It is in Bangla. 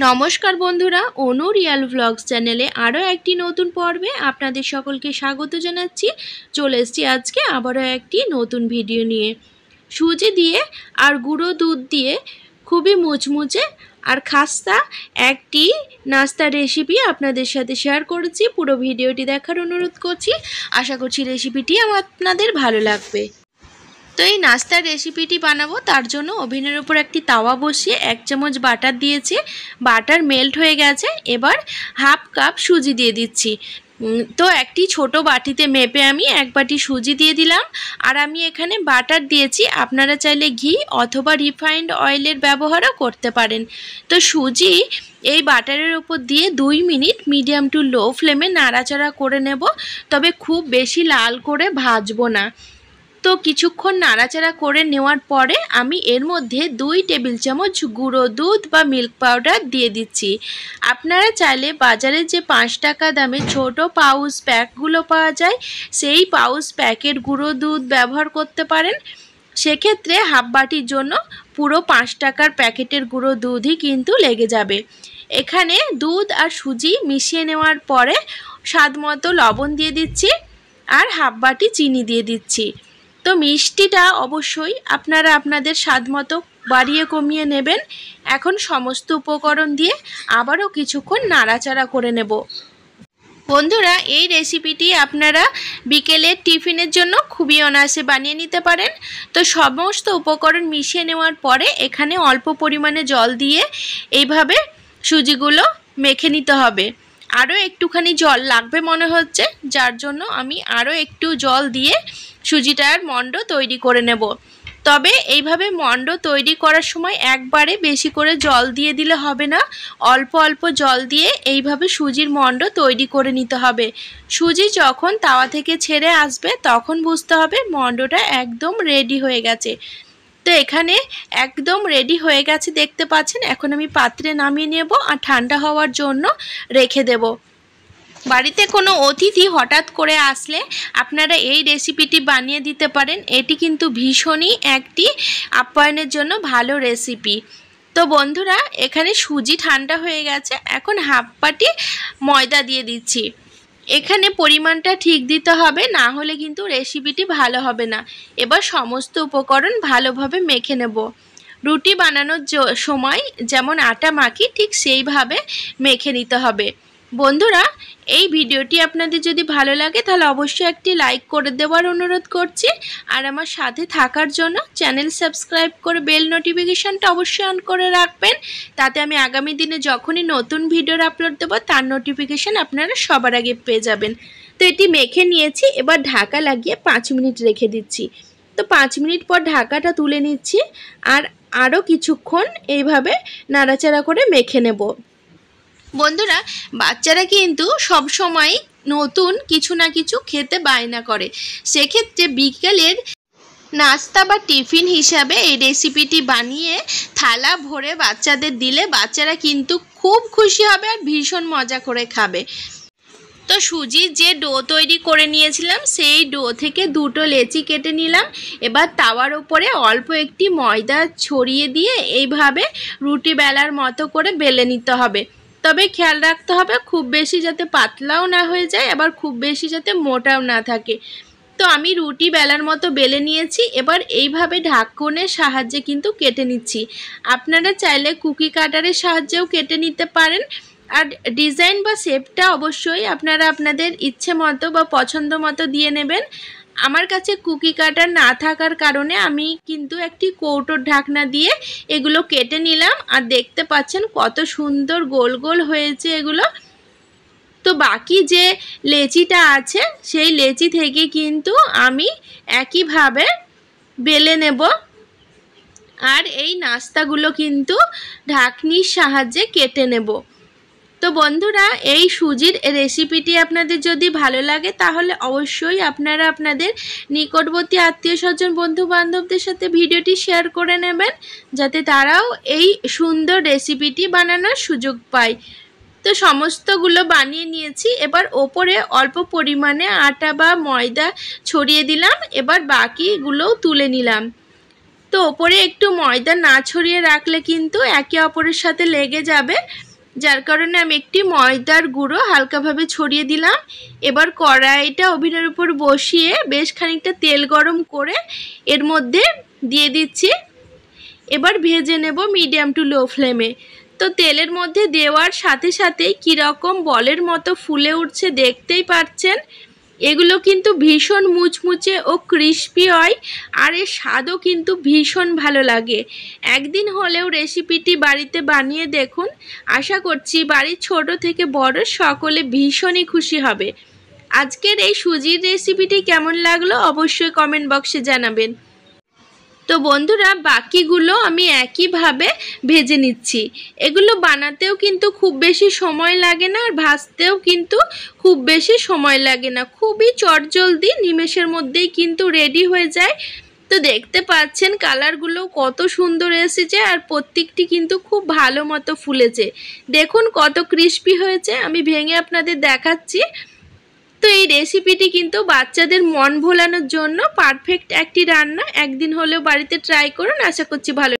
নমস্কার বন্ধুরা, অনু রিয়াল ব্লগস চ্যানেলে আরও একটি নতুন পর্বে আপনাদের সকলকে স্বাগত জানাচ্ছি। চলে এসেছি আজকে আবারও একটি নতুন ভিডিও নিয়ে। সুজি দিয়ে আর গুঁড়ো দুধ দিয়ে খুবই মুচমুচে আর খাস্তা একটি নাস্তার রেসিপি আপনাদের সাথে শেয়ার করেছি। পুরো ভিডিওটি দেখার অনুরোধ করছি। আশা করছি রেসিপিটি আপনাদের ভালো লাগবে। তো এই নাস্তার রেসিপিটি বানাবো, তার জন্য ওভেনের উপর একটি তাওয়া বসিয়ে 1 চামচ বাটার দিয়েছি। বাটার মেল্ট হয়ে গেছে। এবার হাফ কাপ সুজি দিয়ে দিচ্ছি। তো একটি ছোট বাটিতে মেপে আমি 1 বাটি সুজি দিয়ে দিলাম। আর আমি এখানে বাটার দিয়েছি, আপনারা চাইলে ঘি অথবা রিফাইন্ড অয়েলের ব্যবহারও করতে পারেন। তো সুজি এই বাটারের উপর দিয়ে 2 মিনিট মিডিয়াম টু লো ফ্লেমে নাড়াচাড়া করে নেব, তবে খুব বেশি লাল করে ভাজবো না। তো কিছুক্ষণ নাড়াচাড়া করে নেওয়ার পরে আমি এর মধ্যে 2 টেবিল চামচ গুঁড়ো দুধ বা মিল্ক পাউডার দিয়ে দিচ্ছি। আপনারা চাইলে বাজারে যে 5 টাকা দামে ছোট পাউচ প্যাকগুলো পাওয়া যায়, সেই পাউচ প্যাকের গুঁড়ো দুধ ব্যবহার করতে পারেন। সেক্ষেত্রে হাফ বাটির জন্য পুরো 5 টাকার প্যাকেটের গুঁড়ো দুধই কিন্তু লেগে যাবে। এখানে দুধ আর সুজি মিশিয়ে নেওয়ার পরে স্বাদ মতো লবণ দিয়ে দিচ্ছি আর হাফ বাটি চিনি দিয়ে দিচ্ছি। তো মিষ্টিটা অবশ্যই আপনারা আপনাদের স্বাদ মতো বাড়িয়ে কমিয়ে নেবেন। এখন সমস্ত উপকরণ দিয়ে আবারও কিছুক্ষণ নাড়াচাড়া করে নেব। বন্ধুরা, এই রেসিপিটি আপনারা বিকেলের টিফিনের জন্য খুবই অনায়াসে বানিয়ে নিতে পারেন। তো সমস্ত উপকরণ মিশিয়ে নেওয়ার পরে এখানে অল্প পরিমাণে জল দিয়ে এইভাবে সুজিগুলো মেখে নিতে হবে। আরও একটুখানি জল লাগবে মনে হচ্ছে, যার জন্য আমি আরও একটু জল দিয়ে সুজিটার মণ্ড তৈরি করে নেব। তবে এইভাবে মণ্ড তৈরি করার সময় একবারে বেশি করে জল দিয়ে দিলে হবে না, অল্প অল্প জল দিয়ে এইভাবে সুজির মণ্ড তৈরি করে নিতে হবে। সুজি যখন তাওয়া থেকে ছেড়ে আসবে তখন বুঝতে হবে মণ্ডটা একদম রেডি হয়ে গেছে। তো এখানে একদম রেডি হয়ে গেছে দেখতে পাচ্ছেন। এখন আমি পাত্রে নামিয়ে নেব আর ঠান্ডা হওয়ার জন্য রেখে দেব। বাড়িতে কোনো অতিথি হঠাৎ করে আসলে আপনারা এই রেসিপিটি বানিয়ে দিতে পারেন। এটি কিন্তু ভীষণই একটি আপ্যায়নের জন্য ভালো রেসিপি। তো বন্ধুরা, এখানে সুজি ঠান্ডা হয়ে গেছে। এখন হাফ বাটি ময়দা দিয়ে দিচ্ছি। এখানে পরিমাণটা ঠিক দিতে হবে, না হলে কিন্তু রেসিপিটি ভালো হবে না। এবার সমস্ত উপকরণ ভালোভাবে মেখে নেব। রুটি বানানোর সময় যেমন আটা মাখি ঠিক সেইভাবে মেখে নিতে হবে। বন্ধুরা, এই ভিডিওটি আপনাদের যদি ভালো লাগে তাহলে অবশ্যই একটি লাইক করে দেওয়ার অনুরোধ করছি। আর আমার সাথে থাকার জন্য চ্যানেল সাবস্ক্রাইব করে বেল নোটিফিকেশানটা অবশ্যই অন করে রাখবেন। তাতে আমি আগামী দিনে যখনই নতুন ভিডিওর আপলোড দেবো তার নোটিফিকেশান আপনারা সবার আগে পেয়ে যাবেন। তো এটি মেখে নিয়েছি। এবার ঢাকা লাগিয়ে 5 মিনিট রেখে দিচ্ছি। তো 5 মিনিট পর ঢাকাটা তুলে নিচ্ছি আর আরও কিছুক্ষণ এইভাবে নাড়াচাড়া করে মেখে নেব। বন্ধুরা, বাচ্চারা কিন্তু সব সময় নতুন কিছু না কিছু খেতে বায়না করে। সেক্ষেত্রে বিকেলের নাস্তা বা টিফিন হিসাবে এই রেসিপিটি বানিয়ে থালা ভরে বাচ্চাদের দিলে বাচ্চারা কিন্তু খুব খুশি হবে আর ভীষণ মজা করে খাবে। তো সুজির যে ডো তৈরি করে নিয়েছিলাম সেই ডো থেকে 2টো লেচি কেটে নিলাম। এবার তাওয়ার উপরে অল্প একটি ময়দা ছড়িয়ে দিয়ে এইভাবে রুটি বেলার মতো করে বেলে নিতে হবে। তবে খেয়াল রাখতে হবে খুব বেশি যাতে পাতলাও না হয়ে যায়, আবার খুব বেশি যাতে মোটাও না থাকে। তো আমি রুটি বেলার মতো বেলে নিয়েছি। এবার এইভাবে ঢাকনের সাহায্যে কিন্তু কেটে নিচ্ছি। আপনারা চাইলে কুকি কাটারের সাহায্যেও কেটে নিতে পারেন। আর ডিজাইন বা শেপটা অবশ্যই আপনারা আপনাদের ইচ্ছে মতো বা পছন্দ মতো দিয়ে নেবেন। আমার কাছে কুকি কাটার না থাকার কারণে আমি কিন্তু একটি কৌটোর ঢাকনা দিয়ে এগুলো কেটে নিলাম। আর দেখতে পাচ্ছেন কত সুন্দর গোল গোল হয়েছে এগুলো। তো বাকি যে লেচিটা আছে সেই লেচি থেকে কিন্তু আমি একইভাবে বেলে নেব। আর এই নাস্তাগুলো কিন্তু ঢাকনির সাহায্যে কেটে নেব। তো বন্ধুরা, এই সুজির রেসিপিটি আপনাদের যদি ভালো লাগে তাহলে অবশ্যই আপনারা আপনাদের নিকটবর্তী আত্মীয় স্বজন বন্ধু বান্ধবদের সাথে ভিডিওটি শেয়ার করে নেবেন, যাতে তারাও এই সুন্দর রেসিপিটি বানানোর সুযোগ পায়। তো সমস্তগুলো বানিয়ে নিয়েছি। এবার ওপরে অল্প পরিমাণে আটা বা ময়দা ছড়িয়ে দিলাম। এবার বাকিগুলোও তুলে নিলাম। তো ওপরে একটু ময়দা না ছড়িয়ে রাখলে কিন্তু একে অপরের সাথে লেগে যাবে, যার কারণে আমি একটি ময়দার গুঁড়ো হালকাভাবে ছড়িয়ে দিলাম। এবার কড়াইটা ওভেনের উপর বসিয়ে বেশ খানিকটা তেল গরম করে এর মধ্যে দিয়ে দিচ্ছি। এবার ভেজে নেব মিডিয়াম টু লো ফ্লেমে। তো তেলের মধ্যে দেওয়ার সাথে সাথেই কীরকম বলের মতো ফুলে উঠছে দেখতেই পাচ্ছেন। এগুলো কিন্তু ভীষণ মুচমুচে ও ক্রিস্পি হয়, আর এর স্বাদও কিন্তু ভীষণ ভালো লাগে। একদিন হলেও রেসিপিটি বাড়িতে বানিয়ে দেখুন, আশা করছি বাড়ির ছোট থেকে বড় সকলে ভীষণই খুশি হবে। আজকের এই সুজির রেসিপিটি কেমন লাগলো অবশ্যই কমেন্ট বক্সে জানাবেন। তো বন্ধুরা, বাকিগুলো আমি একইভাবে ভেজে নিচ্ছি। এগুলো বানাতেও কিন্তু খুব বেশি সময় লাগে না, আর ভাজতেও কিন্তু খুব বেশি সময় লাগে না, খুবই চটজলদি নিমেষের মধ্যেই কিন্তু রেডি হয়ে যায়। তো দেখতে পাচ্ছেন কালারগুলো কত সুন্দর এসেছে, আর প্রত্যেকটি কিন্তু খুব ভালো মতো ফুলেছে। দেখুন কত ক্রিস্পি হয়েছে, আমি ভেঙে আপনাদের দেখাচ্ছি। তো এই রেসিপিটি কিন্তু বাচ্চাদের মন ভোলানোর জন্য পারফেক্ট একটি রান্না। একদিন হলেও বাড়িতে ট্রাই করুন, আশা করছি ভালো